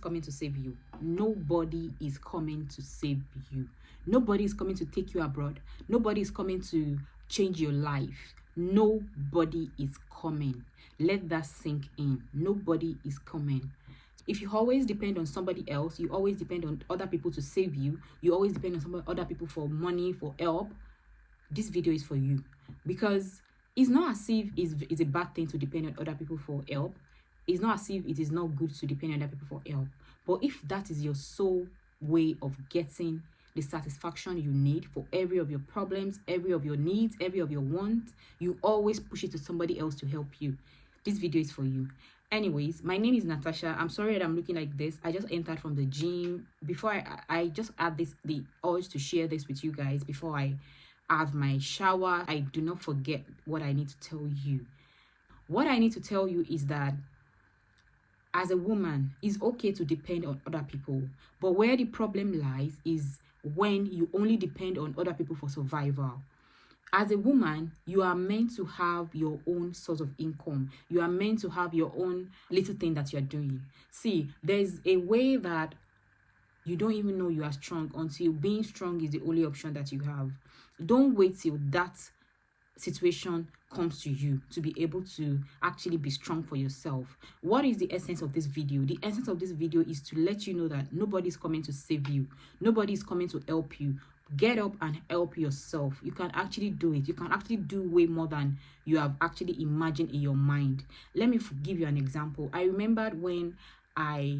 coming to save you. Nobody is coming to save you. Nobody is coming to take you abroad. Nobody is coming to change your life. Nobody is coming. Let that sink in. Nobody is coming. If you always depend on somebody else, you always depend on other people to save you, you always depend on other people for money, for help, this video is for you. Because it's not as if it's a bad thing to depend on other people for help. It's not as if it is not good to depend on other people for help. But if that is your sole way of getting the satisfaction you need for every of your problems, every of your needs, every of your wants, you always push it to somebody else to help you. This video is for you. Anyways, my name is Natasha. I'm sorry that I'm looking like this. I just entered from the gym. Before I just had the urge to share this with you guys before I have my shower. I do not forget what I need to tell you. What I need to tell you is that as a woman, it's okay to depend on other people. But where the problem lies is when you only depend on other people for survival. As a woman, you are meant to have your own source of income. You are meant to have your own little thing that you're doing. See, there's a way that you don't even know you are strong until being strong is the only option that you have. Don't wait till that situation comes to you to be able to actually be strong for yourself. What is the essence of this video? The essence of this video is to let you know that nobody's coming to save you. Nobody's coming to help you. Get up and help yourself. You can actually do it. You can actually do way more than you have actually imagined in your mind. Let me give you an example. I remembered when I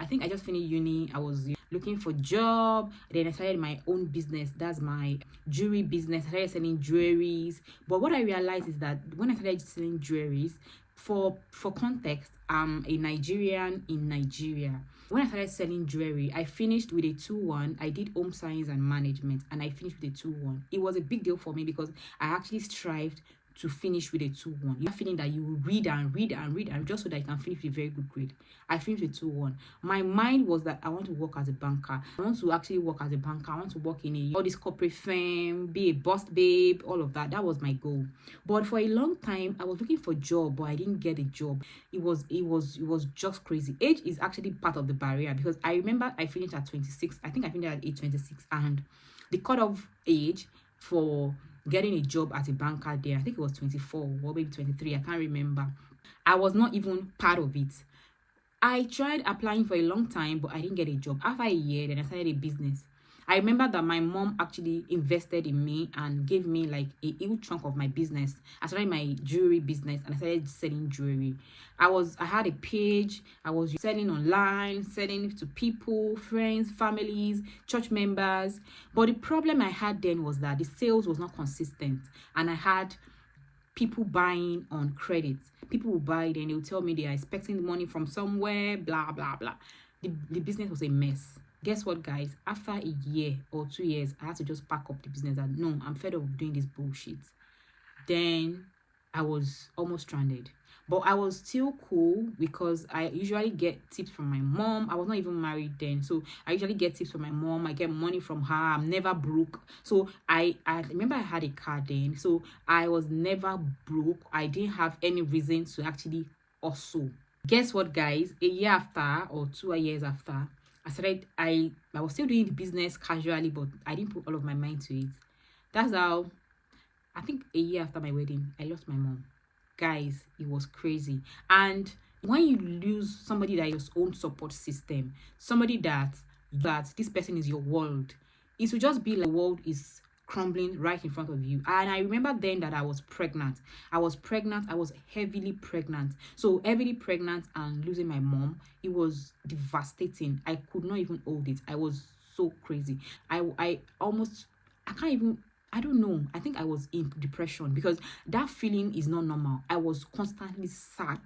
think I just finished uni. I was looking for a job. Then I started my own business. That's my jewelry business. I started selling jewelries. But what I realized is that when I started selling jewelries, for context, I'm a Nigerian in Nigeria. When I started selling jewelry, I finished with a 2-1. I did home science and management, and I finished with a 2-1. It was a big deal for me because I actually strived to finish with a 2-1. You're feeling that you read and read and read and just so that you can finish with a very good grade. I finished with 2-1. My mind was that I want to work as a banker. I want to actually work as a banker. I want to work in all this corporate firm, be a boss babe, all of that. That was my goal. But for a long time, I was looking for a job, but I didn't get a job. It was just crazy. Age is actually part of the barrier because I remember I finished at 26. I think I finished at age 26, and the cutoff age for getting a job as a banker there, I think it was 24 or maybe 23. I can't remember. I was not even part of it. I tried applying for a long time, but I didn't get a job. After a year, then I started a business. I remember that my mom actually invested in me and gave me like a huge chunk of my business. I started my jewelry business and I started selling jewelry. I had a page. I was selling online, selling to people, friends, families, church members. But the problem I had then was that the sales was not consistent, and I had people buying on credit. People will buy, then they'll tell me they are expecting money from somewhere, blah blah blah. The business was a mess. Guess what, guys? After a year or 2 years, I had to just pack up the business and no, I'm fed up of doing this bullshit. Then I was almost stranded. But I was still cool because I usually get tips from my mom. I was not even married then. So I usually get tips from my mom. I get money from her. I'm never broke. So I remember I had a car then. So I was never broke. I didn't have any reason to actually hustle. Guess what, guys? A year after or 2 years after, I was still doing the business casually, but I didn't put all of my mind to it. That's how, I think a year after my wedding, I lost my mom. Guys, it was crazy. And when you lose somebody that is your own support system, somebody that this person is your world, it will just be like the world is crumbling right in front of you. And I remember then that I was pregnant. I was heavily pregnant. So heavily pregnant and losing my mom, it was devastating. I could not even hold it. I was so crazy. I don't know. I think I was in depression because that feeling is not normal. I was constantly sad.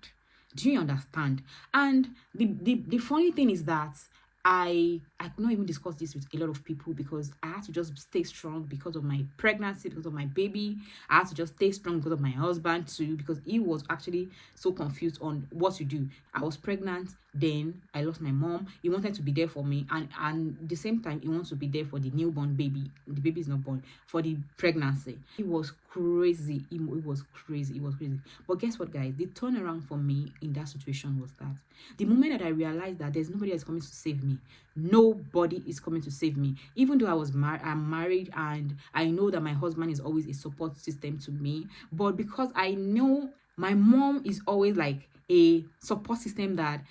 Do you understand? And the funny thing is that I I could not even discuss this with a lot of people because I had to just stay strong because of my pregnancy, because of my baby. I had to just stay strong because of my husband too, because he was actually so confused on what to do. I was pregnant, then I lost my mom. He wanted to be there for me, and the same time he wants to be there for the newborn baby. The baby is not born, for the pregnancy. It was crazy. It was crazy. It was crazy. But guess what, guys? The turnaround for me in that situation was that the moment that I realized that there's nobody that's coming to save me, nobody is coming to save me. Even though I'm married, and I know that my husband is always a support system to me, but because I know my mom is always like a support system, that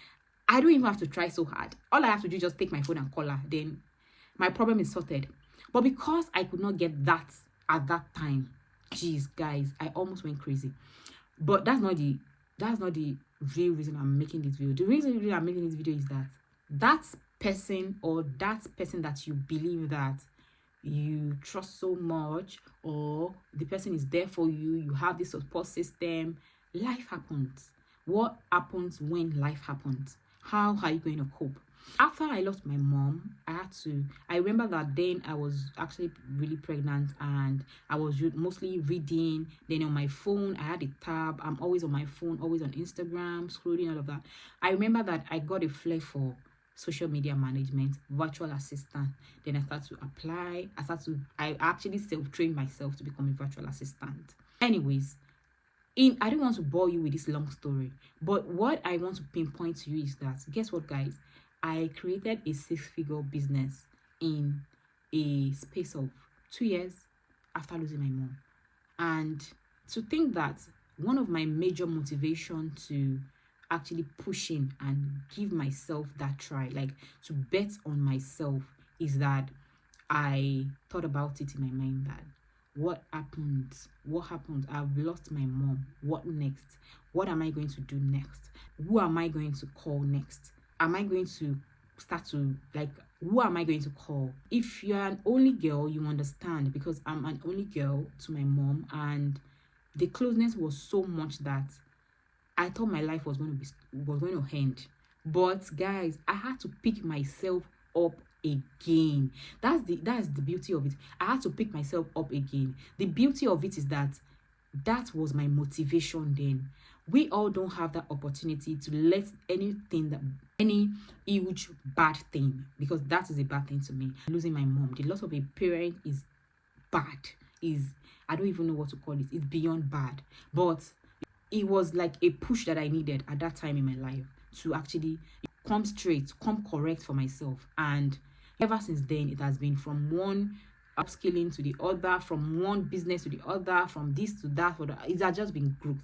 I don't even have to try so hard. All I have to do is just take my phone and call her, then my problem is sorted. But because I could not get that at that time, jeez, guys, I almost went crazy. But that's not the real reason I'm making this video. The reason I'm making this video is that person, or that person that you believe that you trust so much, or the person is there for you, you have this support system. Life happens. What happens when life happens? How are you going to cope? After I lost my mom, I remember that then I was actually really pregnant, and I was mostly reading. Then on my phone, I had a tab. I'm always on my phone, always on Instagram, scrolling, all of that. I remember that I got a flair for social media management, virtual assistant. Then I started to apply. I actually self-trained myself to become a virtual assistant. Anyways, I don't want to bore you with this long story, but what I want to pinpoint to you is that, guess what, guys? I created a 6-figure business in a space of 2 years after losing my mom. And to think that one of my major motivation to actually pushing and give myself that try, like to bet on myself, is that I thought about it in my mind that what happened? I've lost my mom. What next? What am I going to do next? Who am I going to call next? Am I going to start to, like, who am I going to call? If you're an only girl, you understand, because I'm an only girl to my mom, and the closeness was so much that I thought my life was going to end. But guys, I had to pick myself up again. That's the beauty of it. I had to pick myself up again. The beauty of it is that was my motivation then. We all don't have that opportunity to let any huge bad thing, because that is a bad thing to me. Losing my mom, the loss of a parent is bad. I don't even know what to call it. It's beyond bad. But it was like a push that I needed at that time in my life to actually come correct for myself. And ever since then, it has been from one upskilling to the other, from one business to the other, from this to that. It has just been growth.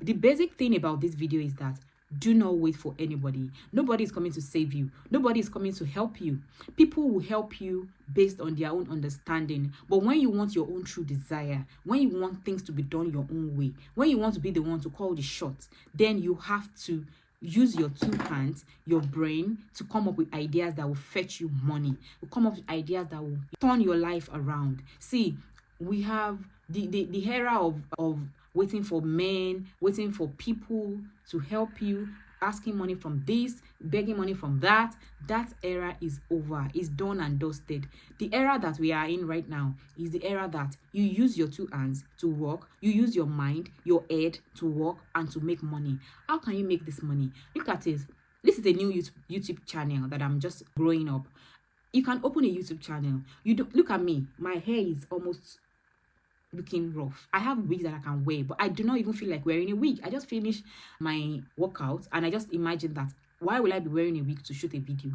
The basic thing about this video is that do not wait for anybody. Nobody is coming to save you. Nobody is coming to help you. People will help you based on their own understanding. But when you want your own true desire, when you want things to be done your own way, when you want to be the one to call the shots, then you have to use your 2 hands, your brain, to come up with ideas that will fetch you money. You come up with ideas that will turn your life around. See, we have the era of waiting for men, waiting for people to help you, asking money from this, begging money from that. That era is over. It's done and dusted. The era that we are in right now is the era that you use your 2 hands to work, you use your mind, your head to work and to make money. How can you make this money? Look at it. This is a new YouTube channel that I'm just growing up. You can open a YouTube channel. Look at me. My hair is almost looking rough. I have wigs that I can wear, but I do not even feel like wearing a wig. I just finished my workout and I just imagine that, why will I be wearing a wig to shoot a video?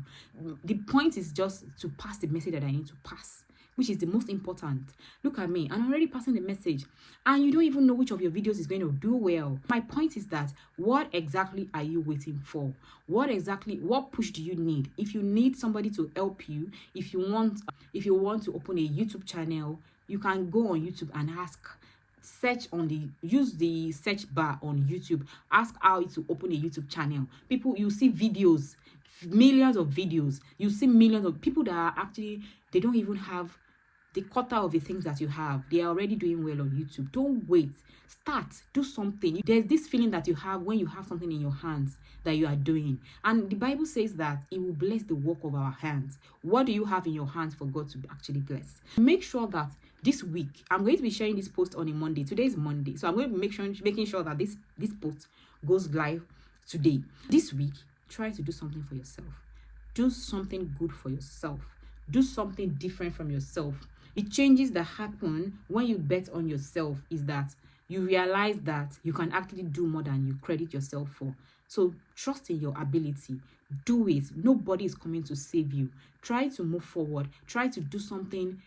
The point is just to pass the message that I need to pass, which is the most important. Look at me, I'm already passing the message, and you don't even know which of your videos is going to do well. My point is that, what exactly are you waiting for? What push do you need? If you need somebody to help you, if you want to open a YouTube channel, you can go on YouTube and use the search bar on YouTube. Ask how to open a YouTube channel. You see videos, millions of videos. You see millions of people that are actually, they don't even have the quarter of the things that you have, they are already doing well on YouTube. Don't wait. Start. Do something. There's this feeling that you have when you have something in your hands that you are doing. And the Bible says that it will bless the work of our hands. What do you have in your hands for God to actually bless? Make sure that this week, I'm going to be sharing this post on a Monday. Today is Monday. So I'm going to be making sure that this post goes live today. This week, try to do something for yourself. Do something good for yourself. Do something different from yourself. The changes that happen when you bet on yourself is that you realize that you can actually do more than you credit yourself for. So trust in your ability. Do it. Nobody is coming to save you. Try to move forward. Try to do something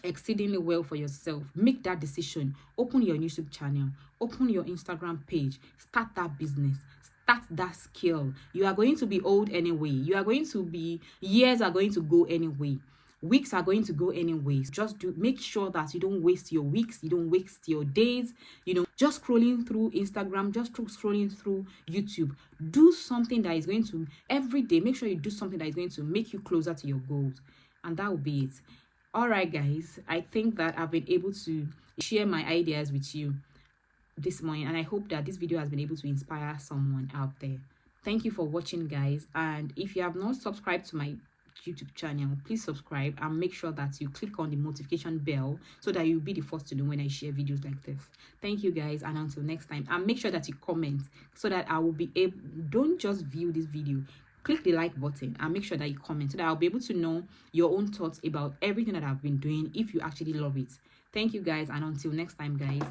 exceedingly well for yourself. Make that decision. Open your YouTube channel. Open your Instagram page. Start that business. Start that skill. You are going to be old anyway. Years are going to go anyway. Weeks are going to go anyways. Just make sure that you don't waste your weeks, you don't waste your days, just scrolling through Instagram, just scrolling through YouTube. Do something that is going to, every day, make sure you do something that is going to make you closer to your goals. And that will be it. All right, guys, I think that I've been able to share my ideas with you this morning, and I hope that this video has been able to inspire someone out there. Thank you for watching, guys. And if you have not subscribed to my YouTube channel, please subscribe and make sure that you click on the notification bell so that you'll be the first to know when I share videos like this. Thank you, guys, and until next time. And make sure that you comment so that I will be able, don't just view this video, click the like button and make sure that you comment so that I'll be able to know your own thoughts about everything that I've been doing if you actually love it. Thank you, guys, and until next time, guys.